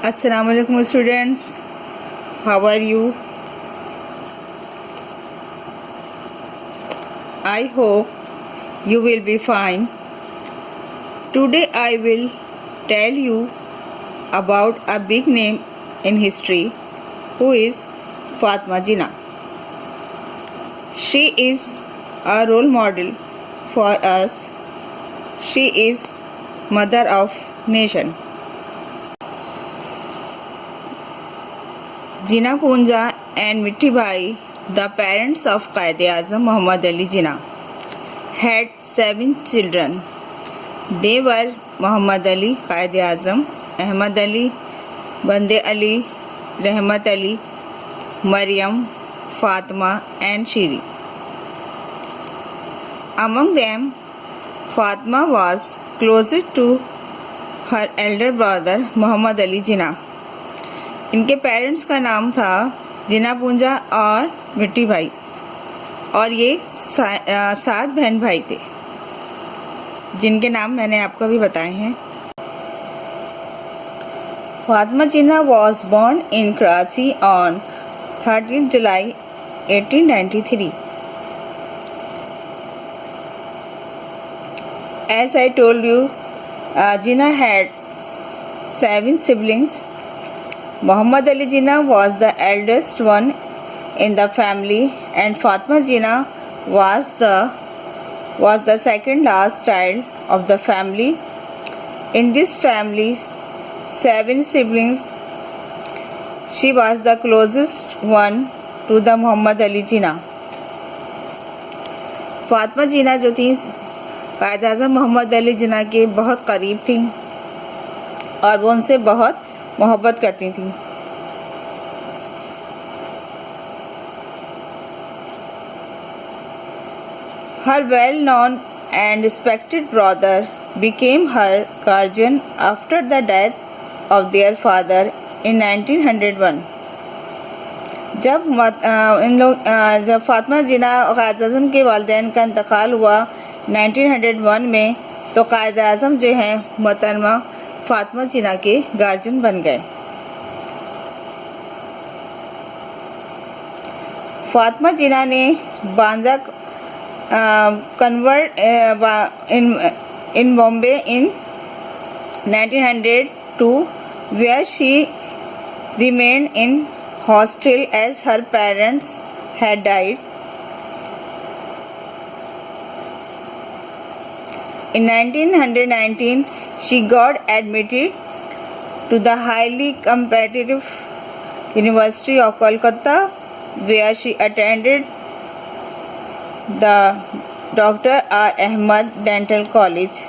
Assalamu alaikum students, how are you? I hope you will be fine. Today I will tell you about a big name in history who is Fatma Jinnah. She is a role model for us. She is mother of nation. Jinnah Punja and Mitti Bhai, the parents of Quaid-e-Azam Muhammad Ali Jinnah, had 7 children. They were Muhammad Ali, Quaid-e-Azam, Ahmad Ali, Bande Ali, Rahmat Ali, Maryam, Fatima and Shiri. Among them, Fatima was closest to her elder brother Muhammad Ali Jinnah. इनके parents का नाम था जिन्ना पूंजा और मिट्टी भाई और ये 7 बहन भाई थे जिनके नाम मैंने आपको अभी बताए हैं. फातिमा जिन्ना was born in Karachi on 30th July 1893. As I told you, Jinnah had 7 siblings. Muhammad Ali Jinnah was the eldest one in the family and Fatima Jinnah was the second last child of the family. In this family, 7 siblings, she was the closest one to the Muhammad Ali Jinnah. Fatima जिन्ना जो थी कायद-ए-आज़म मोहम्मद अली जिन्ना के बहुत करीब थी और वो उनसे बहुत मोहब्बत करती थी. Her well-known and respected brother became her guardian after the death of their father in 1901. जब फातिमा जिन्ना और कायद-ए-आज़म के वालिदैन का इंतकाल हुआ 1901 में तो कायद-ए-आज़म जो हैं मोहतरमा फातिमा जिन्ना के गार्जियन बन गए. फातिमा जिन्ना ने Bandra convert in Bombay in 1902 where she remained in hostel as her parents had died. In 1919 she got admitted to the highly competitive University of Kolkata where she attended the Dr. R. Ahmad Dental College.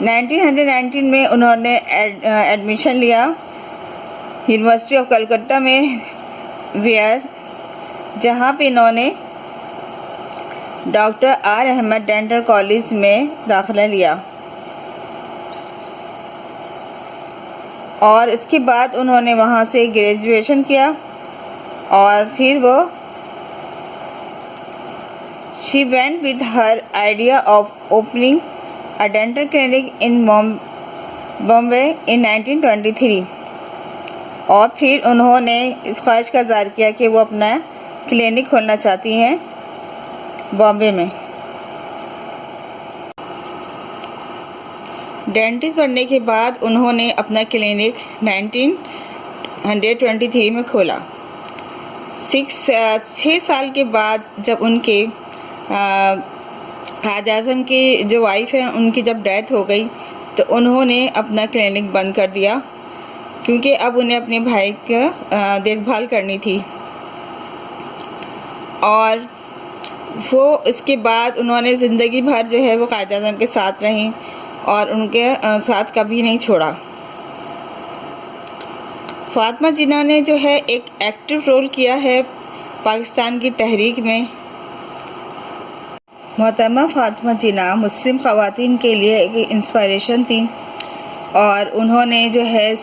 1919 में उन्होंने admission लिया university of Calcutta में जहाँ पे इन्होंने doctor R Ahmed dental college में दाखिला लिया और इसके बाद उन्होंने वहाँ से ग्रेजुएशन किया और फिर वो she went with her idea of opening a dental clinic in Bombay in 1923 और फिर उन्होंने इस ख्वाहिश का इज़हार किया कि वो अपना क्लिनिक खोलना चाहती हैं बॉम्बे में. डेंटिस्ट बनने के बाद उन्होंने अपना क्लिनिक 1923 में खोला. 6 साल के बाद जब उनके कायद-ए-आज़म की जो वाइफ है उनकी जब डेथ हो गई तो उन्होंने अपना क्लिनिक बंद कर दिया क्योंकि अब उन्हें अपने भाई का देखभाल करनी थी और वो इसके बाद उन्होंने ज़िंदगी भर जो है वो कायद-ए-आज़म के साथ रहीं और उनके साथ कभी नहीं छोड़ा. फातिमा जिन्ना ने जो है एक एक्टिव रोल किया है पाकिस्तान की तहरीक में. मोहतरमा फातिमा जिन्ना मुस्लिम ख़वातीन के लिए एक इंस्पिरेशन थी और उन्होंने जो है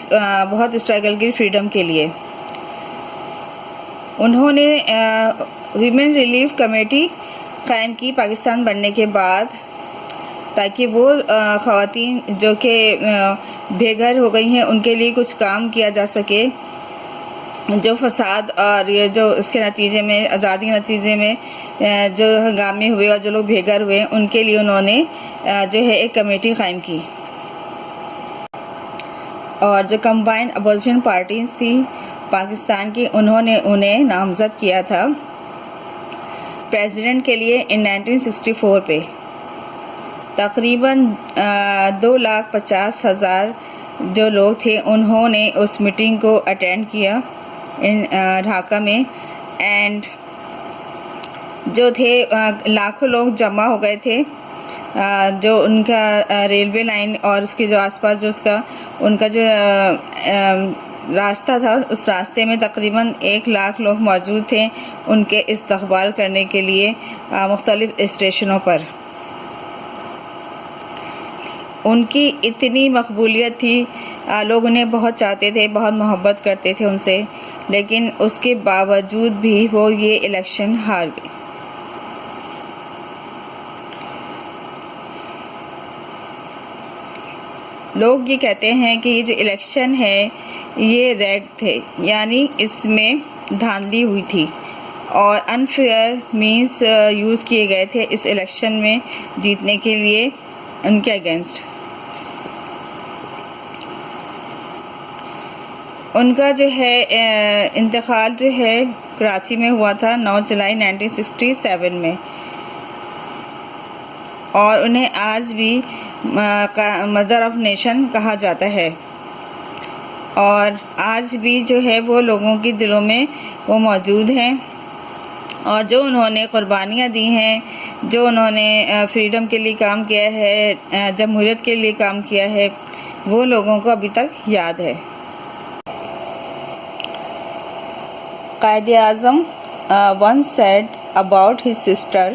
बहुत स्ट्रगल की फ्रीडम के लिए. उन्होंने वीमेन रिलीफ कमेटी कायम की पाकिस्तान बनने के बाद تاکہ وہ خواتین جو کہ بے گھر ہو گئی ہیں ان کے لیے کچھ کام کیا جا سکے. جو فساد اور یہ جو اس کے نتیجے میں آزادی کے نتیجے میں جو ہنگامے ہوئے اور جو لوگ بے گھر ہوئے ان کے لیے انہوں نے جو ہے ایک کمیٹی قائم کی. اور جو کمبائنڈ اپوزیشن پارٹیز تھی پاکستان کی, انہوں نے انہیں نامزد کیا تھا پریزیڈنٹ کے لیے ان 1964 پہ. تقریباً 2,50,000 جو لوگ تھے انہوں نے اس میٹنگ کو اٹینڈ کیا ڈھاکہ میں. اینڈ جو تھے لاکھوں لوگ جمع ہو گئے تھے. جو ان کا ریلوے لائن اور اس کے جو آس پاس جو اس کا ان کا جو راستہ تھا, اس راستے میں تقریباً 1,00,000 لوگ موجود تھے ان کے استقبال کرنے کے لیے مختلف اسٹیشنوں پر. ان کی اتنی مقبولیت تھی, لوگ انہیں بہت چاہتے تھے, بہت محبت کرتے تھے ان سے, لیکن اس کے باوجود بھی وہ یہ الیکشن ہار گئے. لوگ یہ کہتے ہیں کہ یہ جو الیکشن ہے یہ ریگ تھے, یعنی اس میں دھاندلی ہوئی تھی اور انفیئر مینس یوز کیے گئے تھے اس الیکشن میں جیتنے کے لیے ان کے اگینسٹ. ان کا جو ہے انتقال جو ہے کراچی میں ہوا تھا 9 جولائی 1967 میں, اور انہیں آج بھی مدر آف نیشن کہا جاتا ہے. اور آج بھی جو ہے وہ لوگوں کی دلوں میں وہ موجود ہیں, اور جو انہوں نے قربانیاں دی ہیں, جو انہوں نے فریڈم کے لیے کام کیا ہے, جمہوریت کے لیے کام کیا ہے, وہ لوگوں کو ابھی تک یاد ہے. Quaid Azam once said about his sister,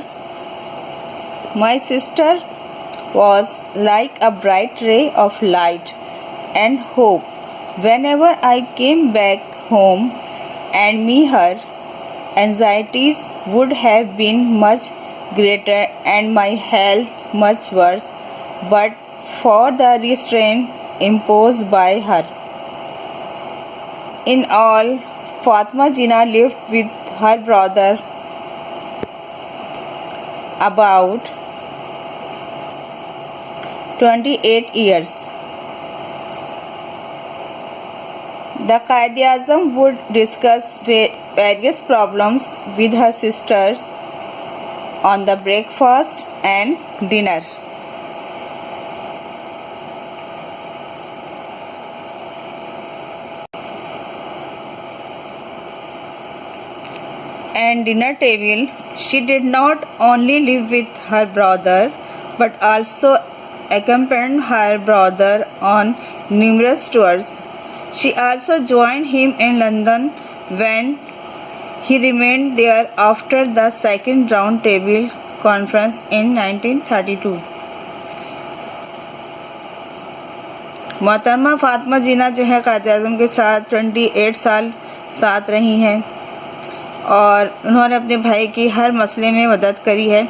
"My sister was like a bright ray of light and hope. Whenever I came back home and met her, anxieties would have been much greater and my health much worse, but for the restraint imposed by her." In all, Fatima Jinnah lived with her brother about 28 years. The Quaid-e-Azam would discuss various problems with her sisters on the breakfast and dinner. And dinner table, she did not only live with her brother but also accompanied her brother on numerous tours. She also joined him in London when he remained there after the second round table conference in 1932. محترمہ فاطمہ جینہ جو ہے قائد اعظم کے ساتھ 28 سال ساتھ رہی ہیں, اور انہوں نے اپنے بھائی کی ہر مسئلے میں مدد کری ہے,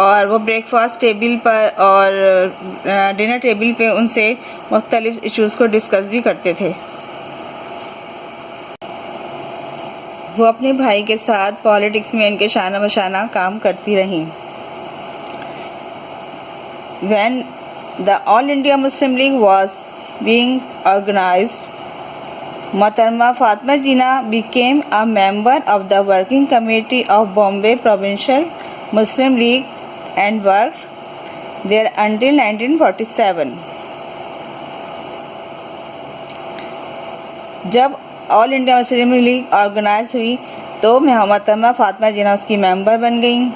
اور وہ بریک فاسٹ ٹیبل پر اور ڈنر ٹیبل پہ ان سے مختلف ایشوز کو ڈسکس بھی کرتے تھے. وہ اپنے بھائی کے ساتھ پالیٹکس میں ان کے شانہ بشانہ کام کرتی رہیں. When the All India Muslim League was being organized, محترمہ Fatima جینہ became a member of the working committee of Bombay Provincial Muslim League and worked there until 1947. جب آل انڈیا مسلم لیگ آرگنائز ہوئی تو محترمہ فاطمہ جینہ اس کی ممبر بن گئیں,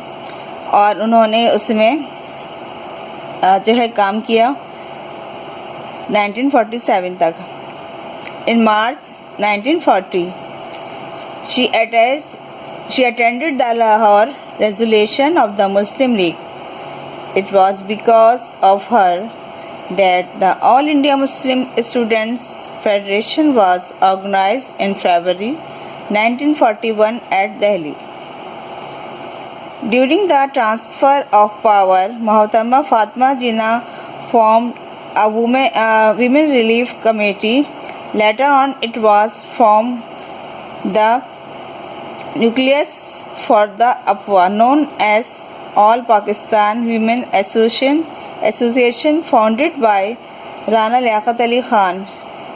اور انہوں نے اس میں جو ہے کام کیا 1947 تک. In March 1940, she attended the Lahore resolution of the Muslim League. It was because of her that the All India Muslim Students Federation was organized in February 1941 at Delhi. During the transfer of power, Mohatma Fatma Jinnah formed a women relief committee. Later on, it was formed the nucleus for the UPWA, known as All Pakistan Women Association, founded by Rana Liaquat Ali Khan.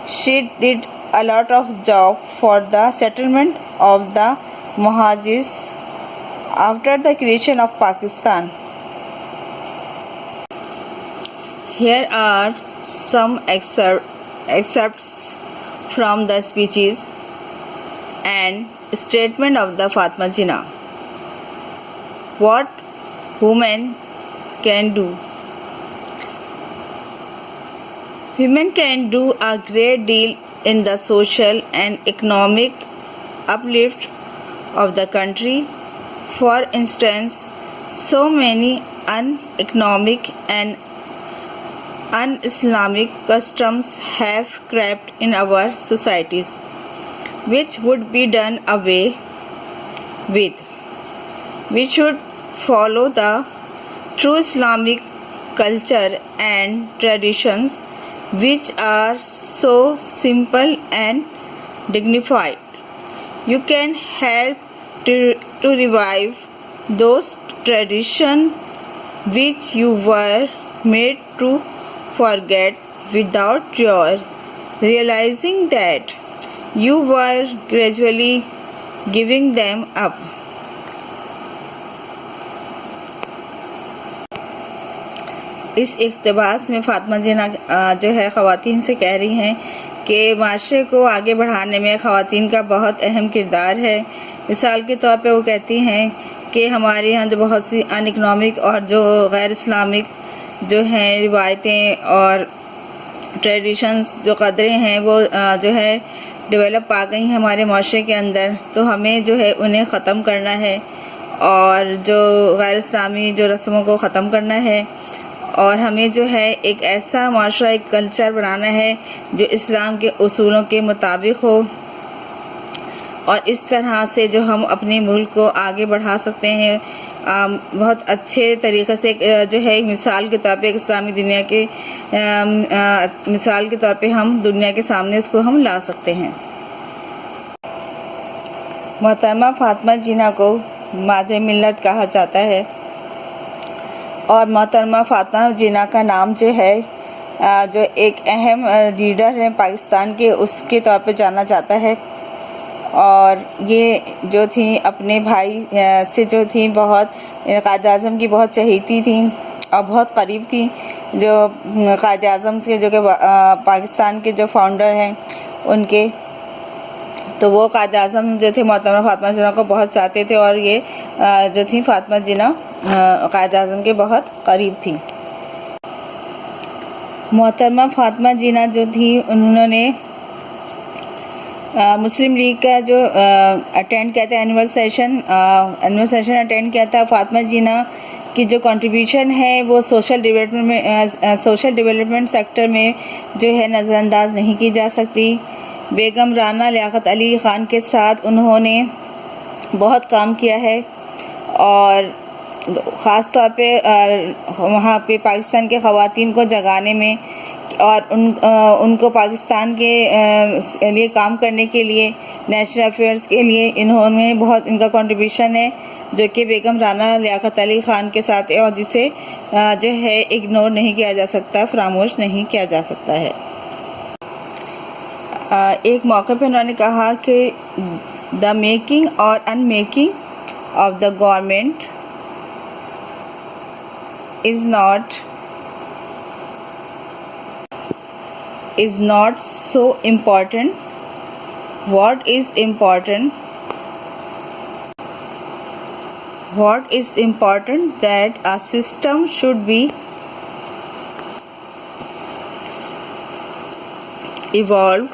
She did a lot of job for the settlement of the Muhajirs after the creation of Pakistan. Here are some excerpts from the speeches and statement of the Fatma Jinnah. What women can do. Women can do a great deal in the social and economic uplift of the country. For instance, so many uneconomic and un-Islamic customs have crept in our societies, which would be done away with. We should follow the true Islamic culture and traditions, which are so simple and dignified. You can help to revive those traditions which you were made to forget without your realizing that you were gradually giving them up. اس اقتباس میں فاطمہ جناح جو ہے خواتین سے کہہ رہی ہیں کہ معاشرے کو آگے بڑھانے میں خواتین کا بہت اہم کردار ہے. مثال کے طور پہ وہ کہتی ہیں کہ ہمارے یہاں جو بہت سی ان اکنامک اور جو غیر اسلامک جو ہیں روایتیں اور ٹریڈیشنز جو قدریں ہیں وہ جو ہے ڈیولپ آ گئی ہیں ہمارے معاشرے کے اندر، تو ہمیں جو ہے انہیں ختم کرنا ہے اور جو غیر اسلامی جو رسموں کو ختم کرنا ہے، اور ہمیں جو ہے ایک ایسا معاشرہ، ایک کلچر بنانا ہے جو اسلام کے اصولوں کے مطابق ہو، اور اس طرح سے جو ہم اپنے ملک کو آگے بڑھا سکتے ہیں بہت اچھے طریقے سے. جو ہے مثال کے طور پہ ایک اسلامی دنیا کے مثال کے طور پہ ہم دنیا کے سامنے اس کو ہم لا سکتے ہیں. محترمہ فاطمہ جناح کو مادر ملت کہا جاتا ہے، اور محترمہ فاطمہ جناح کا نام جو ہے جو ایک اہم لیڈر ہے پاکستان کے، اس کے طور پہ جانا جاتا ہے. اور یہ جو تھیں اپنے بھائی سے جو تھیں بہت قائد اعظم کی بہت چہیتی تھیں اور بہت قریب تھیں. جو قائد اعظم سے جو کہ پاکستان کے جو فاؤنڈر ہیں ان کے، تو وہ قائد اعظم جو تھے محترمہ فاطمہ جناح کو بہت چاہتے تھے، اور یہ جو تھیں فاطمہ جناح قائد اعظم کے بہت قریب تھیں. محترمہ فاطمہ جناح جو تھیں انہوں نے مسلم لیگ کا جو اٹینڈ کیا تھا اینول سیشن اٹینڈ کیا تھا. فاطمہ جناح کی جو کنٹریبیوشن ہے وہ سوشل ڈیولپمنٹ سیکٹر میں جو ہے نظر انداز نہیں کی جا سکتی. بیگم رانا لیاقت علی خان کے ساتھ انہوں نے بہت کام کیا ہے، اور خاص طور پہ وہاں پہ پاکستان کے خواتین کو جگانے میں اور ان کو پاکستان کے لیے کام کرنے کے لیے، نیشنل افیئرس کے لیے انہوں نے بہت ان کا کنٹریبیوشن ہے جو کہ بیگم رانا لیاقت علی خان کے ساتھ ہے، اور جسے جو ہے اگنور نہیں کیا جا سکتا، فراموش نہیں کیا جا سکتا ہے. ایک موقع پہ انہوں نے کہا کہ دا میکنگ اور in making of the government is not so important. What is important that a system should be evolved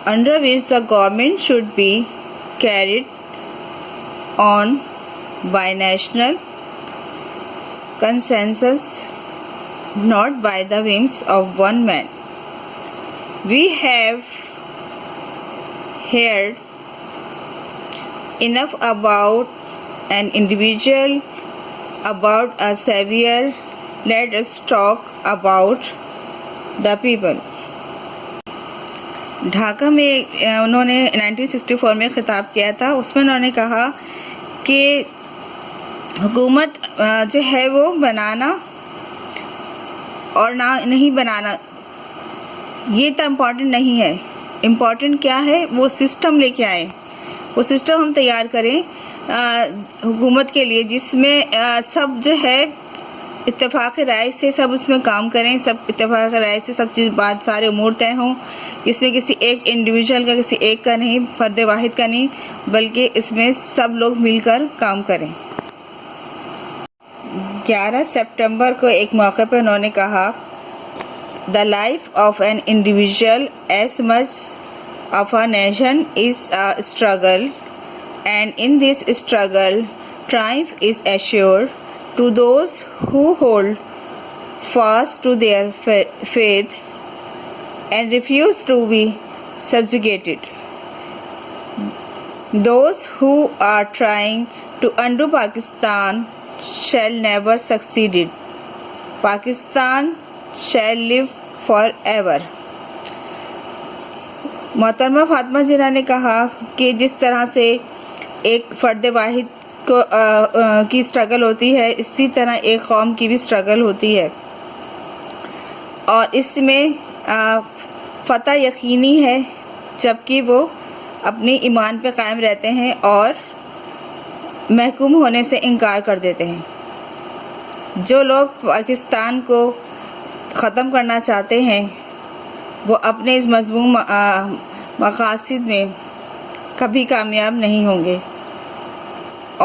under which the government should be carried on by national consensus, not by the whims of one man. We have heard enough about an individual about a savior, let us talk about the people. Dhaka میں انہوں نے 1964 میں خطاب کیا تھا. اس میں انہوں نے کہا کہ حکومت جو ہے وہ بنانا اور نہیں بنانا یہ تو امپورٹنٹ نہیں ہے. امپورٹنٹ کیا ہے؟ وہ سسٹم لے کے آئیں, وہ سسٹم ہم تیار کریں حکومت کے لیے, جس میں سب جو ہے اتفاق رائے سے سب اس میں کام کریں, سب اتفاق رائے سے سب چیز بات سارے امور طے ہوں. اس میں کسی ایک انڈیویجول کا, کسی ایک کا نہیں, فرد واحد کا نہیں, بلکہ اس میں سب لوگ مل کر کام کریں. 11 سپٹمبر کو ایک موقع پہ انہوں نے کہا The life of an individual as much of a nation is a struggle, and in this struggle triumph is assured to those who hold fast to their faith and refuse to be subjugated. Those who are trying to undo Pakistan shall never succeed it. Pakistan shall live forever. محترمہ فاطمہ جناح نے کہا کہ جس طرح سے ایک فرد واحد کو کی اسٹرگل ہوتی ہے, اسی طرح ایک قوم کی بھی اسٹرگل ہوتی ہے, اور اس میں فتح یقینی ہے جبکہ وہ اپنی ایمان پہ قائم رہتے ہیں اور محکوم ہونے سے انکار کر دیتے ہیں. جو لوگ پاکستان کو ختم کرنا چاہتے ہیں وہ اپنے اس مذموم مقاصد میں کبھی کامیاب نہیں ہوں گے,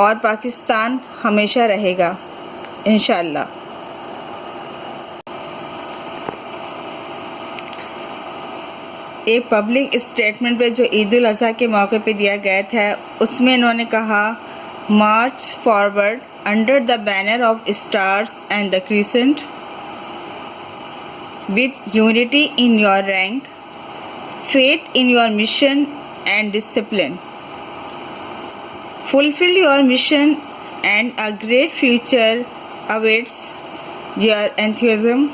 اور پاکستان ہمیشہ رہے گا انشاءاللہ. ایک پبلک اسٹیٹمنٹ پہ جو عید الاضحیٰ کے موقع پہ دیا گیا تھا, اس میں انہوں نے کہا March forward under the banner of stars and the crescent with unity in your rank, faith in your mission and discipline. Fulfill your mission and a great future awaits your enthusiasm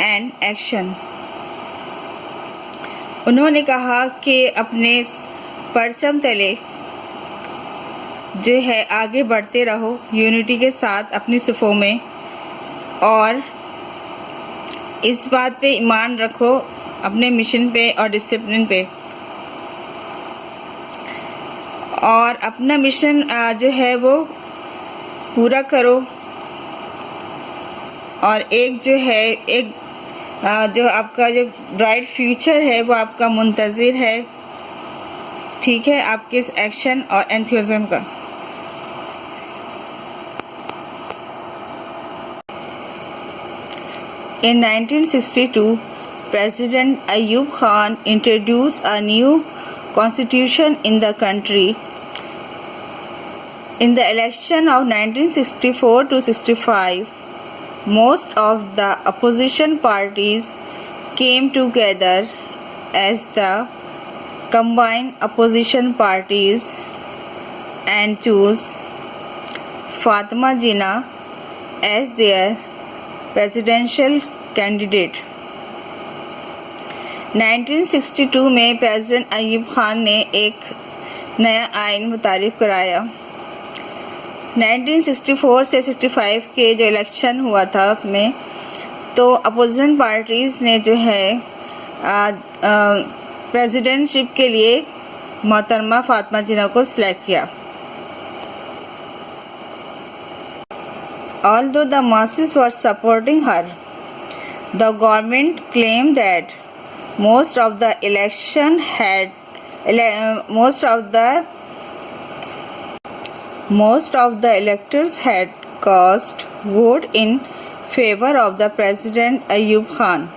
and action. انہوں نے کہا کہ اپنے پرچم تلے جو ہے آگے بڑھتے رہو یونٹی کے ساتھ اپنی صفوں میں, اور اس بات پہ ایمان رکھو اپنے مشن پہ اور ڈسپلن پہ, اور اپنا مشن جو ہے وہ پورا کرو, اور ایک جو ہے ایک جو آپ کا جو برائٹ فیوچر ہے وہ آپ کا منتظر ہے. ٹھیک ہے, آپ کے اس ایکشن اور انتھوزم کا. In 1962, President Ayub Khan introduced a new constitution in the country. In the election of 1964 to 65, most of the opposition parties came together as the combined opposition parties and chose Fatima Jinnah as their presidential candidate. 1962 میں president Ayub Khan نے ایک نیا آئین متعارف کرایا. 1964 سے 65 کے جو الیکشن ہوا تھا اس میں تو اپوزیشن پارٹیز نے جو ہے پریزیڈنٹ شپ کے لیے محترمہ فاطمہ جناح کو سلیکٹ کیا. Although the masses were supporting her, the government claimed that most of the electors had cast vote in favor of the President Ayub Khan.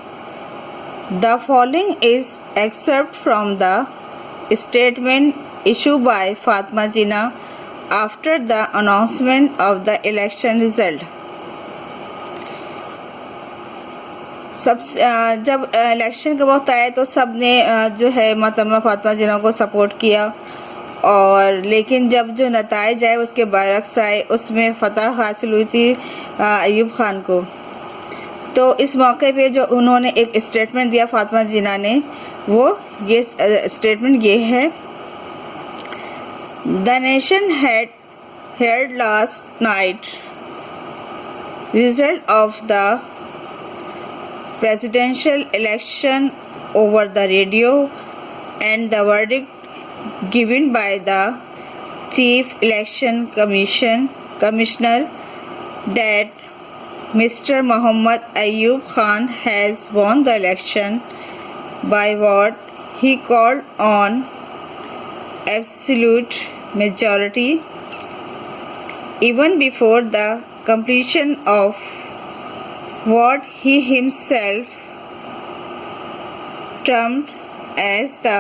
The following is excerpt from the statement issued by Fatima Jinnah after the announcement of the election result. جب election کا وقت آیا تو سب نے جو ہے محترمہ فاطمہ جناح کو سپورٹ کیا, اور لیکن جب جو نتائج آئے اس کے برعکس آئے، اس میں فتح حاصل ہوئی تھی ایوب خان کو۔ تو اس موقع پہ جو انہوں نے ایک اسٹیٹمنٹ دیا فاطمہ جناح نے، وہ یہ اسٹیٹمنٹ یہ ہے: The nation had heard last night result of the presidential election over the radio, and the verdict given by the Chief Election Commissioner that Mr. Muhammad Ayub Khan has won the election by what he called an absolute majority, even before the completion of what he himself termed as the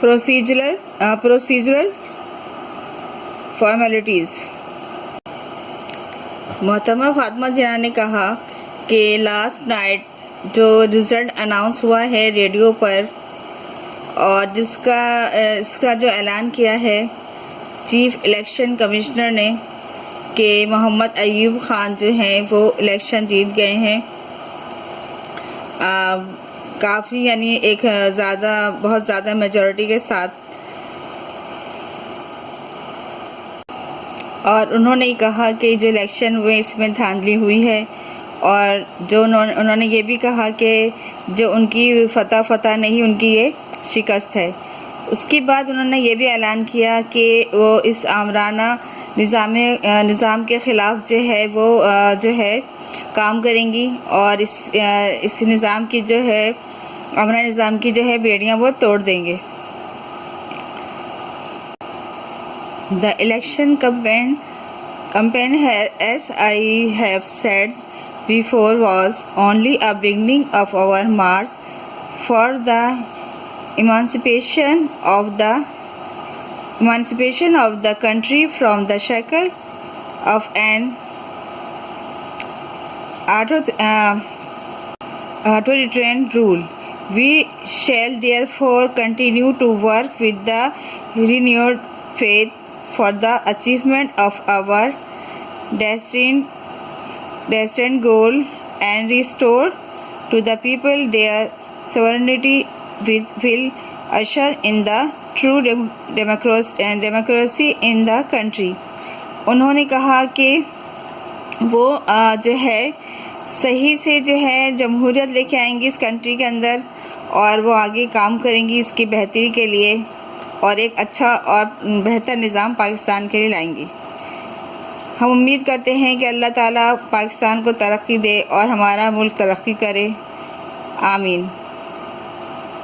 procedural formalities. محترمہ فاطمہ جناح نے کہا کہ last night جو result announce ہوا ہے radio پر، اور اس کا جو اعلان کیا ہے چیف الیکشن کمشنر نے کہ محمد ایوب خان جو ہیں وہ الیکشن جیت گئے ہیں، کافی یعنی ایک بہت زیادہ میجورٹی کے ساتھ، اور انہوں نے کہا کہ جو الیکشن ہوئے اس میں دھاندلی ہوئی ہے، اور جو انہوں نے یہ بھی کہا کہ جو ان کی فتح نہیں، ان کی یہ شکست ہے۔ اس کے بعد انہوں نے یہ بھی اعلان کیا کہ وہ اس آمرانہ نظام کے خلاف جو ہے وہ جو ہے کام کریں گی، اور اس نظام کی جو ہے آمرانہ نظام کی جو ہے بیڑیاں وہ توڑ دیں گے۔ The election campaign, as I have said before, was only a beginning of our march for the emancipation of the country from the shackle of an authoritarian rule. We shall therefore continue to work with the renewed faith for the achievement of our destined goal, and restore to the people their sovereignty, which will usher in the true democracy in the country. انہوں نے کہا کہ وہ جو ہے صحیح سے جو ہے جمہوریت لے کے آئیں گی اس کنٹری کے اندر، اور وہ آگے کام کریں گی اس کی بہتری کے لیے، اور ایک اچھا اور بہتر نظام پاکستان کے لیے لائیں گی۔ ہم امید کرتے ہیں کہ اللہ تعالیٰ پاکستان کو ترقی دے اور ہمارا ملک ترقی کرے، آمین۔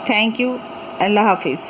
تھینک یو، اللہ حافظ۔